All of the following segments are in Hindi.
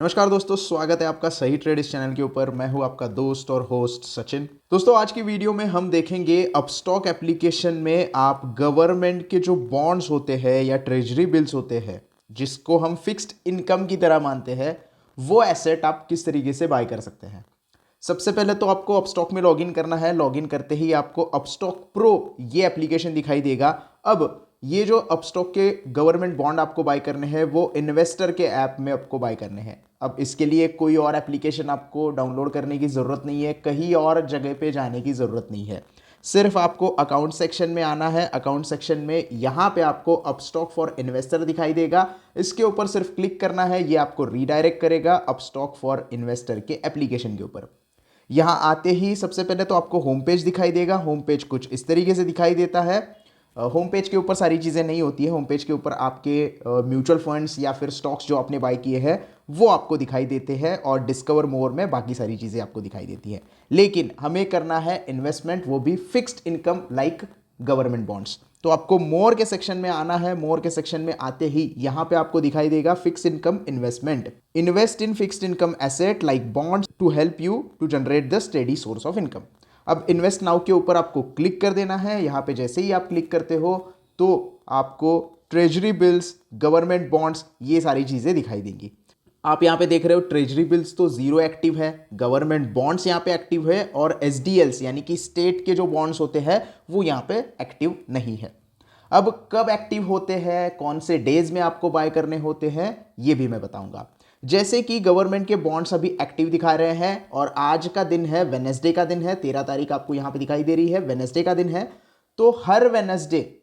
नमस्कार दोस्तों, स्वागत है आपका सही ट्रेड इस चैनल के ऊपर। मैं हूं आपका दोस्त और होस्ट सचिन। दोस्तों, आज की वीडियो में हम देखेंगे अपस्टॉक एप्लीकेशन में आप गवर्नमेंट के जो बॉन्ड्स होते हैं या ट्रेजरी बिल्स होते हैं, जिसको हम फिक्स्ड इनकम की तरह मानते हैं, वो एसेट आप किस तरीके से बाय कर सकते हैं। सबसे पहले तो आपको अपस्टॉक में लॉगिन करना है। लॉगिन करते ही आपको अपस्टॉक प्रो ये एप्लीकेशन दिखाई देगा। अब ये जो अपस्टॉक के गवर्नमेंट बॉन्ड आपको बाय करने हैं वो इन्वेस्टर के ऐप में आपको बाय करने हैं। अब इसके लिए कोई और एप्लीकेशन आपको डाउनलोड करने की ज़रूरत नहीं है, कहीं और जगह पे जाने की ज़रूरत नहीं है। सिर्फ आपको अकाउंट सेक्शन में आना है। अकाउंट सेक्शन में यहाँ पे आपको अपस्टॉक फॉर इन्वेस्टर दिखाई देगा। इसके ऊपर सिर्फ क्लिक करना है। ये आपको रीडायरेक्ट करेगा अपस्टॉक फॉर इन्वेस्टर के एप्लीकेशन के ऊपर। यहाँ आते ही सबसे पहले तो आपको होम पेज दिखाई देगा। होम पेज कुछ इस तरीके से दिखाई देता है। होम पेज के ऊपर सारी चीज़ें नहीं होती है। होम पेज के ऊपर आपके म्यूचुअल फंड्स या फिर स्टॉक्स जो आपने बाय किए हैं वो आपको दिखाई देते हैं, और डिस्कवर मोर में बाकी सारी चीज़ें आपको दिखाई देती है। लेकिन हमें करना है इन्वेस्टमेंट, वो भी fixed income like government bonds. तो आपको मोर के सेक्शन में आना है। मोर के सेक्शन में आते ही यहाँ पे आपको दिखाई देगा fixed income investment. Invest in fixed income asset like bonds to help you to generate the steady source of income. अब इन्वेस्ट नाउ के ऊपर आपको क्लिक कर देना है। यहाँ पे जैसे ही आप क्लिक करते हो तो आपको ट्रेजरी बिल्स, गवर्नमेंट बॉन्ड्स, ये सारी चीज़ें दिखाई देंगी। आप यहाँ पे देख रहे हो ट्रेजरी बिल्स तो जीरो एक्टिव है, गवर्नमेंट बॉन्ड्स यहाँ पे एक्टिव है, और एसडीएल्स यानी कि स्टेट के जो बॉन्ड्स होते हैं वो यहाँ पे एक्टिव नहीं है। अब कब एक्टिव होते हैं, कौन से डेज में आपको बाय करने होते हैं, ये भी मैं बताऊंगा। जैसे कि गवर्नमेंट के बॉन्ड्स अभी एक्टिव दिखा रहे हैं, और आज का दिन है, वेडनेसडे का दिन है, 13 तारीख आपको यहाँ पे दिखाई दे रही है, वेडनेसडे का दिन है। तो हर वेडनेसडे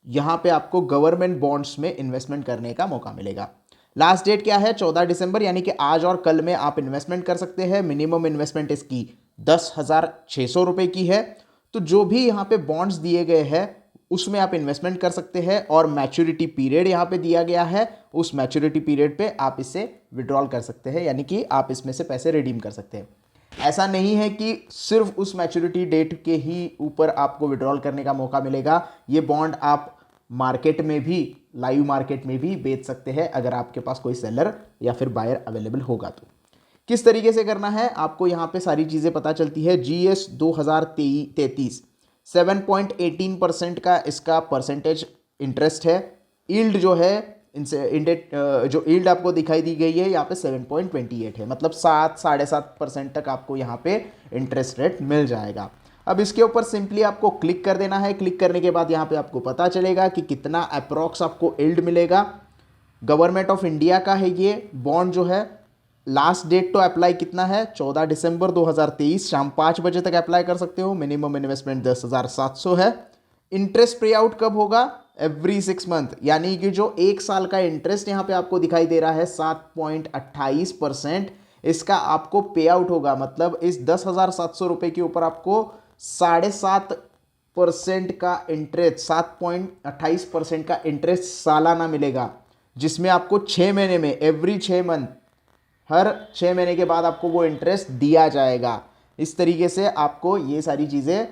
यहाँ पे आपको गवर्नमेंट बॉन्ड्स में इन्वेस्टमेंट करने का मौका मिलेगा। लास्ट डेट क्या है? 14 दिसंबर, यानी कि आज और कल में आप इन्वेस्टमेंट कर सकते हैं। मिनिमम इन्वेस्टमेंट इसकी 10,600 रुपये की है। तो जो भी यहाँ पे बॉन्ड्स दिए गए हैं उसमें आप इन्वेस्टमेंट कर सकते हैं, और मैच्योरिटी पीरियड यहाँ पे दिया गया है। उस मैच्योरिटी पीरियड पे आप इसे विड्रॉल कर सकते हैं, यानी कि आप इसमें से पैसे रिडीम कर सकते हैं। ऐसा नहीं है कि सिर्फ उस मैच्योरिटी डेट के ही ऊपर आपको विड्रॉल करने का मौका मिलेगा। ये बॉन्ड आप मार्केट में भी, लाइव मार्केट में भी बेच सकते हैं, अगर आपके पास कोई सेलर या फिर बायर अवेलेबल होगा तो। किस तरीके से करना है आपको यहाँ पे सारी चीज़ें पता चलती है। जीएस 2033 7.18% का इसका परसेंटेज इंटरेस्ट है। ईल्ड जो है इनसे जो ईल्ड आपको दिखाई दी गई है यहाँ पे 7.28 है, मतलब 7-7.5% तक आपको यहाँ पे इंटरेस्ट रेट मिल जाएगा। अब इसके ऊपर सिंपली आपको क्लिक कर देना है। क्लिक करने के बाद यहाँ पे आपको पता चलेगा कि कितना अप्रॉक्स आपको ईल्ड मिलेगा। गवर्नमेंट ऑफ इंडिया का है ये बॉन्ड जो है। लास्ट डेट तो अप्लाई कितना है? 14 दिसंबर 2023 शाम 5 बजे तक अप्लाई कर सकते हो। मिनिमम इन्वेस्टमेंट 10,700 है। इंटरेस्ट पे आउट कब होगा? एवरी 6 मंथ, यानी कि जो एक साल का इंटरेस्ट यहाँ पे आपको दिखाई दे रहा है 7.28%, इसका आपको पे आउट होगा। मतलब इस 10,700 रुपये के ऊपर आपको 7.5% का इंटरेस्ट, 7.28% का इंटरेस्ट सालाना मिलेगा, जिसमें आपको 6 महीने में, एवरी 6 मंथ, हर 6 महीने के बाद आपको वो इंटरेस्ट दिया जाएगा। इस तरीके से आपको ये सारी चीज़ें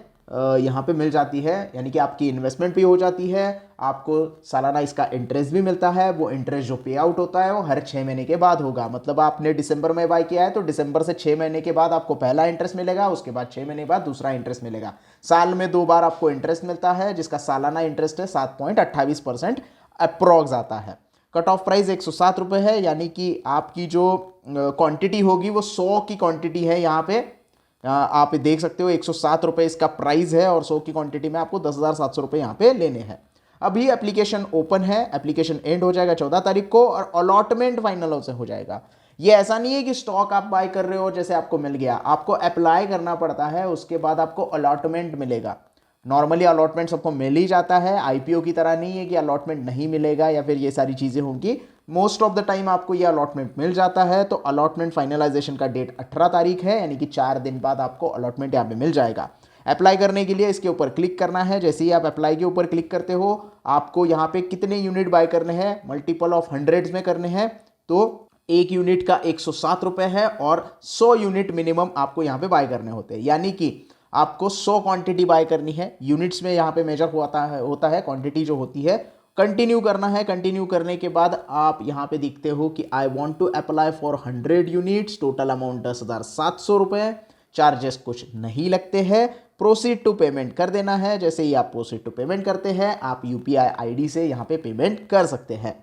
यहाँ पे मिल जाती है, यानी कि आपकी इन्वेस्टमेंट भी हो जाती है, आपको सालाना इसका इंटरेस्ट भी मिलता है। वो इंटरेस्ट जो पे आउट होता है वो हर 6 महीने के बाद होगा। मतलब आपने दिसंबर में बाय किया है तो दिसंबर से 6 महीने के बाद आपको पहला इंटरेस्ट मिलेगा, उसके बाद 6 महीने बाद दूसरा इंटरेस्ट मिलेगा। साल में 2 बार आपको इंटरेस्ट मिलता है, जिसका सालाना इंटरेस्ट है 7.28% अप्रॉक्स आता है। कट ऑफ प्राइस 107 रुपये है, यानी कि आपकी जो क्वांटिटी होगी वो 100 की क्वांटिटी है। यहाँ पे आप देख सकते हो 107 रुपये इसका प्राइस है, और 100 की क्वांटिटी में आपको 10,700 रुपये यहाँ पे लेने हैं। अभी एप्लीकेशन ओपन है। एप्लीकेशन एंड हो जाएगा 14 तारीख को, और अलॉटमेंट फाइनल से हो जाएगा। ये ऐसा नहीं है कि स्टॉक आप बाय कर रहे हो जैसे आपको मिल गया, आपको अप्लाई करना पड़ता है, उसके बाद आपको अलॉटमेंट मिलेगा। नॉर्मली अलॉटमेंट सबको मिल ही जाता है, आईपीओ की तरह नहीं है कि अलॉटमेंट नहीं मिलेगा या फिर ये सारी चीज़ें होंगी। मोस्ट ऑफ द टाइम आपको ये अलॉटमेंट मिल जाता है। तो अलॉटमेंट फाइनलाइजेशन का डेट 18 तारीख है, यानी कि 4 दिन बाद आपको अलॉटमेंट यहाँ पे मिल जाएगा। अप्लाई करने के लिए इसके ऊपर क्लिक करना है। जैसे ही आप अप्लाई के ऊपर क्लिक करते हो, आपको यहाँ पे कितने यूनिट बाय करने हैं? मल्टीपल ऑफ हंड्रेड्स में करने हैं। तो एक यूनिट का 107 रुपये है, और 100 यूनिट मिनिमम आपको यहाँ पे बाय करने होते हैं, यानी कि आपको 100 क्वांटिटी बाय करनी है। यूनिट्स में यहाँ पे मेजर होता है क्वांटिटी जो होती है, कंटिन्यू करना है। कंटिन्यू करने के बाद आप यहाँ पे देखते हो कि I want to apply for 100 units, total amount 10,700 रुपये, चार्जेस कुछ नहीं लगते हैं। प्रोसीड टू पेमेंट कर देना है। जैसे ही आप प्रोसीड टू पेमेंट करते हैं आप यूपीआई आईडी से यहाँ पे पेमेंट कर सकते हैं।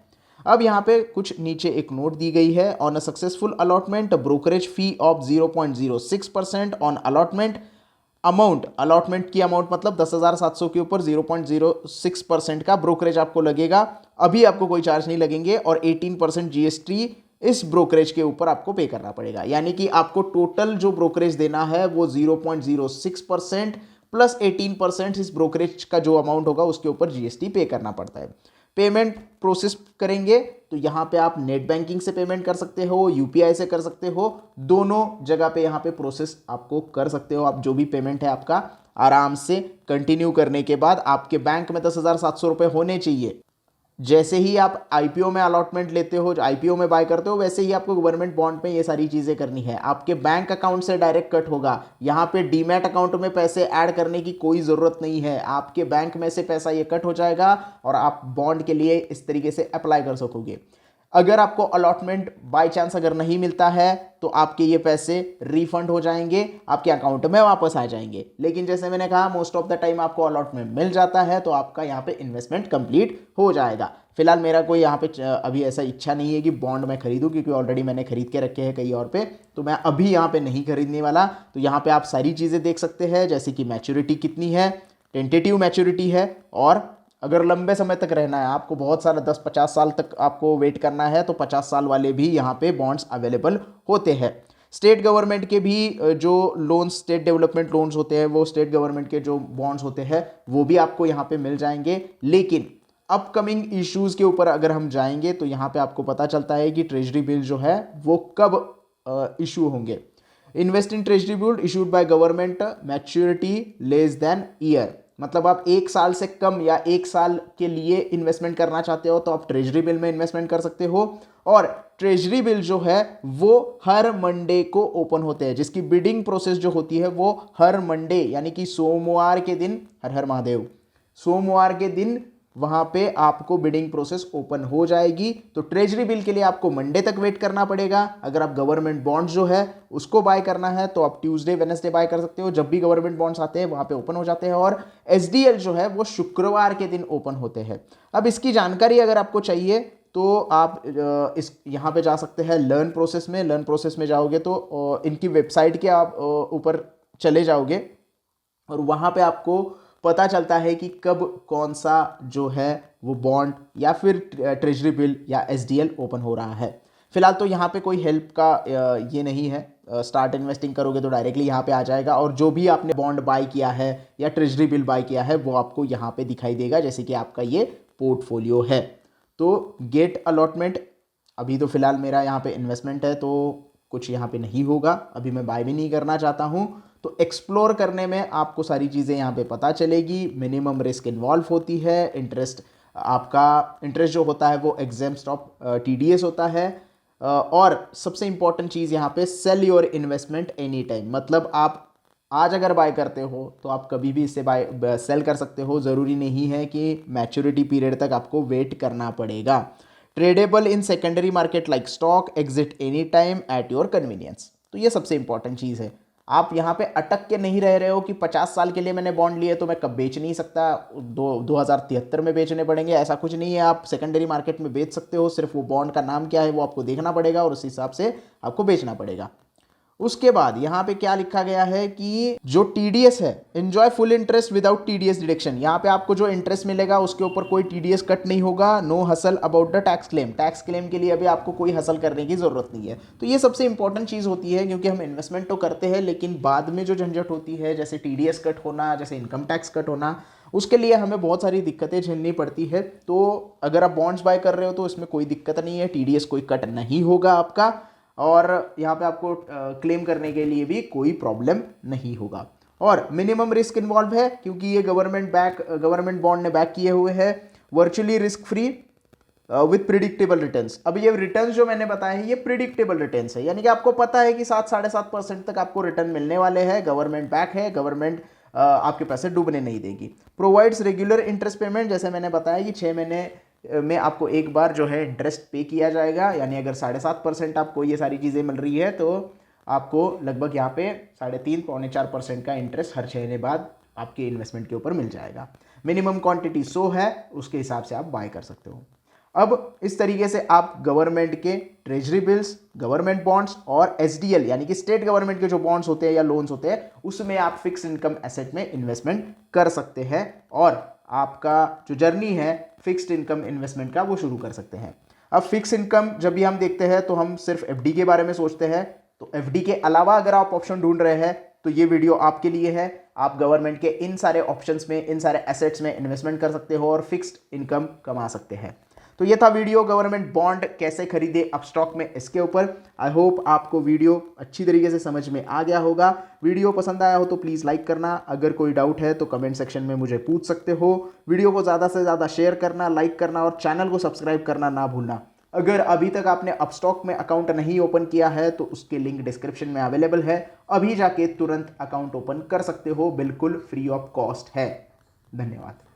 अब यहाँ पे कुछ नीचे एक नोट दी गई है, on a successful allotment brokerage fee of 0.06% on allotment amount, allotment की अमाउंट मतलब 10,700 के ऊपर 0.06% का ब्रोकरेज आपको लगेगा। अभी आपको कोई चार्ज नहीं लगेंगे और 18% जीएसटी इस ब्रोकरेज के ऊपर आपको पे करना पड़ेगा। यानी कि आपको टोटल जो ब्रोकरेज देना है वो 0.06% प्लस 18% इस ब्रोकरेज का जो अमाउंट होगा उसके ऊपर जीएसटी पे करना पड़ता है। पेमेंट प्रोसेस करेंगे तो यहाँ पे आप नेट बैंकिंग से पेमेंट कर सकते हो, यूपीआई से कर सकते हो, दोनों जगह पे यहाँ पे प्रोसेस आपको कर सकते हो। आप जो भी पेमेंट है आपका आराम से कंटिन्यू करने के बाद आपके बैंक में 10,700 रुपये होने चाहिए। जैसे ही आप आईपीओ में अलॉटमेंट लेते हो, आईपीओ में बाय करते हो, वैसे ही आपको गवर्नमेंट बॉन्ड पे ये सारी चीज़ें करनी है। आपके बैंक अकाउंट से डायरेक्ट कट होगा। यहाँ पे डीमैट अकाउंट में पैसे ऐड करने की कोई ज़रूरत नहीं है। आपके बैंक में से पैसा ये कट हो जाएगा और आप बॉन्ड के लिए इस तरीके से अप्लाई कर सकोगे। अगर आपको अलॉटमेंट बाय चांस अगर नहीं मिलता है तो आपके ये पैसे रिफंड हो जाएंगे, आपके अकाउंट में वापस आ जाएंगे। लेकिन जैसे मैंने कहा मोस्ट ऑफ द टाइम आपको अलॉटमेंट मिल जाता है तो आपका यहाँ पे इन्वेस्टमेंट कंप्लीट हो जाएगा। फिलहाल मेरा कोई यहाँ पे अभी ऐसा इच्छा नहीं है कि बॉन्ड मैं खरीदूं, क्योंकि ऑलरेडी मैंने खरीद के रखे हैं कहीं और पे, तो मैं अभी यहाँ पे नहीं खरीदने वाला। तो यहाँ पे आप सारी चीज़ें देख सकते हैं, जैसे कि मैच्योरिटी कितनी है, टेंटेटिव मैच्योरिटी है, और अगर लंबे समय तक रहना है, आपको बहुत सारा 10-50 साल तक आपको वेट करना है, तो 50 साल वाले भी यहाँ पे बॉन्ड्स अवेलेबल होते हैं। स्टेट गवर्नमेंट के भी जो लोन्स, स्टेट डेवलपमेंट लोन्स होते हैं, वो स्टेट गवर्नमेंट के जो बॉन्ड्स होते हैं वो भी आपको यहाँ पे मिल जाएंगे। लेकिन अपकमिंग इश्यूज़ के ऊपर अगर हम जाएंगे तो यहाँ पे आपको पता चलता है कि ट्रेजरी बिल जो है वो कब इशू होंगे। Invest in treasury bill issued by government, maturity less than year, मतलब आप 1 साल से कम या 1 साल के लिए इन्वेस्टमेंट करना चाहते हो तो आप ट्रेजरी बिल में इन्वेस्टमेंट कर सकते हो। और ट्रेजरी बिल जो है वो हर मंडे को ओपन होते हैं, जिसकी बिडिंग प्रोसेस जो होती है वो हर मंडे यानी कि सोमवार के दिन, हर हर महादेव, सोमवार के दिन वहां पे आपको बिडिंग प्रोसेस ओपन हो जाएगी। तो ट्रेजरी बिल के लिए आपको मंडे तक वेट करना पड़ेगा। अगर आप गवर्नमेंट बॉन्ड्स जो है उसको बाय करना है तो आप ट्यूसडे वेडनेसडे बाय कर सकते हो, जब भी गवर्नमेंट बॉन्ड्स आते हैं वहां पे ओपन हो जाते हैं। और एसडीएल जो है वो शुक्रवार के दिन ओपन होते हैं। अब इसकी जानकारी अगर आपको चाहिए तो आप इस यहाँ पे जा सकते हैं लर्न प्रोसेस में। लर्न प्रोसेस में जाओगे तो इनकी वेबसाइट के आप ऊपर चले जाओगे और वहाँ पे आपको पता चलता है कि कब कौन सा जो है वो बॉन्ड या फिर ट्रेजरी बिल या एसडीएल ओपन हो रहा है। फिलहाल तो यहाँ पे कोई हेल्प का ये नहीं है। स्टार्ट इन्वेस्टिंग करोगे तो डायरेक्टली यहाँ पे आ जाएगा और जो भी आपने बॉन्ड बाय किया है या ट्रेजरी बिल बाय किया है वो आपको यहाँ पे दिखाई देगा, जैसे कि आपका ये पोर्टफोलियो है। तो गेट अलॉटमेंट, अभी तो फिलहाल मेरा यहाँ पे इन्वेस्टमेंट है तो कुछ यहाँ पे नहीं होगा, अभी मैं बाय भी नहीं करना चाहता हूँ। तो एक्सप्लोर करने में आपको सारी चीज़ें यहाँ पे पता चलेगी। मिनिमम रिस्क इन्वॉल्व होती है, इंटरेस्ट, आपका इंटरेस्ट जो होता है वो एग्जेम्प्ट ऑफ टीडीएस होता है। और सबसे इंपॉर्टेंट चीज़ यहाँ पे sell your investment any time, मतलब आप आज अगर बाय करते हो तो आप कभी भी इसे बाय सेल कर सकते हो। ज़रूरी नहीं है कि मैच्योरिटी पीरियड तक आपको वेट करना पड़ेगा। Tradable in secondary market like stock, exit any time at your convenience. तो ये सबसे इंपॉर्टेंट चीज़ है। आप यहाँ पे अटक के नहीं रह रहे हो कि 50 साल के लिए मैंने बॉन्ड लिए तो मैं कब बेच नहीं सकता, 2073 में बेचने पड़ेंगे, ऐसा कुछ नहीं है। आप सेकेंडरी मार्केट में बेच सकते हो, सिर्फ वो बॉन्ड का नाम क्या है वो आपको देखना पड़ेगा और उस हिसाब से आपको बेचना पड़ेगा। उसके बाद यहाँ पे क्या लिखा गया है कि जो टीडीएस है, enjoy full interest without TDS deduction. यहाँ पे आपको जो इंटरेस्ट मिलेगा उसके ऊपर कोई टीडीएस कट नहीं होगा। No hassle about the tax claim, tax claim के लिए अभी आपको कोई हसल करने की जरूरत नहीं है। तो ये सबसे इंपॉर्टेंट चीज़ होती है, क्योंकि हम इन्वेस्टमेंट तो करते हैं लेकिन बाद में जो झंझट होती है, जैसे टीडीएस कट होना, जैसे इनकम टैक्स कट होना, उसके लिए हमें बहुत सारी दिक्कतें झेलनी पड़ती है। तो अगर आप बॉन्ड्स बाय कर रहे हो तो इसमें कोई दिक्कत नहीं है, टीडीएस कोई कट नहीं होगा आपका, और यहाँ पे आपको क्लेम करने के लिए भी कोई प्रॉब्लम नहीं होगा। और मिनिमम रिस्क इन्वॉल्व है क्योंकि ये गवर्नमेंट बॉन्ड ने बैक किए हुए हैं। Virtually risk free with predictable returns. अब ये रिटर्न्स जो मैंने बताए हैं ये प्रिडिक्टेबल रिटर्न्स है, यानी कि आपको पता है कि 7-7.5% तक आपको रिटर्न मिलने वाले हैं। गवर्नमेंट बैक है, गवर्नमेंट आपके पैसे डूबने नहीं देगी। प्रोवाइड्स रेगुलर इंटरेस्ट पेमेंट, जैसे मैंने बताया कि 6 महीने में आपको एक बार जो है इंटरेस्ट पे किया जाएगा, यानी अगर 7.5% आपको ये सारी चीज़ें मिल रही है तो आपको लगभग यहाँ पे 3.5-4% का इंटरेस्ट हर 6 महीने बाद आपके इन्वेस्टमेंट के ऊपर मिल जाएगा। मिनिमम क्वांटिटी 100 है, उसके हिसाब से आप बाय कर सकते हो। अब इस तरीके से आप गवर्नमेंट के ट्रेजरी बिल्स, गवर्नमेंट बॉन्ड्स और एसडीएल यानी कि स्टेट गवर्नमेंट के जो बॉन्ड्स होते हैं या लोन्स होते हैं उसमें आप फिक्स इनकम एसेट में इन्वेस्टमेंट कर सकते हैं और आपका जो जर्नी है फिक्स्ड इनकम इन्वेस्टमेंट का वो शुरू कर सकते हैं। अब फिक्स इनकम जब भी हम देखते हैं तो हम सिर्फ एफडी के बारे में सोचते हैं, तो एफडी के अलावा अगर आप ऑप्शन ढूंढ रहे हैं तो ये वीडियो आपके लिए है। आप गवर्नमेंट के इन सारे ऑप्शंस में, इन सारे एसेट्स में इन्वेस्टमेंट कर सकते हो और फिक्स्ड इनकम कमा सकते हैं। तो ये था वीडियो गवर्नमेंट बॉन्ड कैसे खरीदे अपस्टॉक में, इसके ऊपर। आई होप आपको वीडियो अच्छी तरीके से समझ में आ गया होगा। वीडियो पसंद आया हो तो प्लीज़ लाइक करना, अगर कोई डाउट है तो कमेंट सेक्शन में मुझे पूछ सकते हो। वीडियो को ज़्यादा से ज़्यादा शेयर करना, लाइक करना और चैनल को सब्सक्राइब करना ना भूलना। अगर अभी तक आपने अपस्टॉक में अकाउंट नहीं ओपन किया है तो उसके लिंक डिस्क्रिप्शन में अवेलेबल है, अभी जाके तुरंत अकाउंट ओपन कर सकते हो, बिल्कुल फ्री ऑफ कॉस्ट है। धन्यवाद।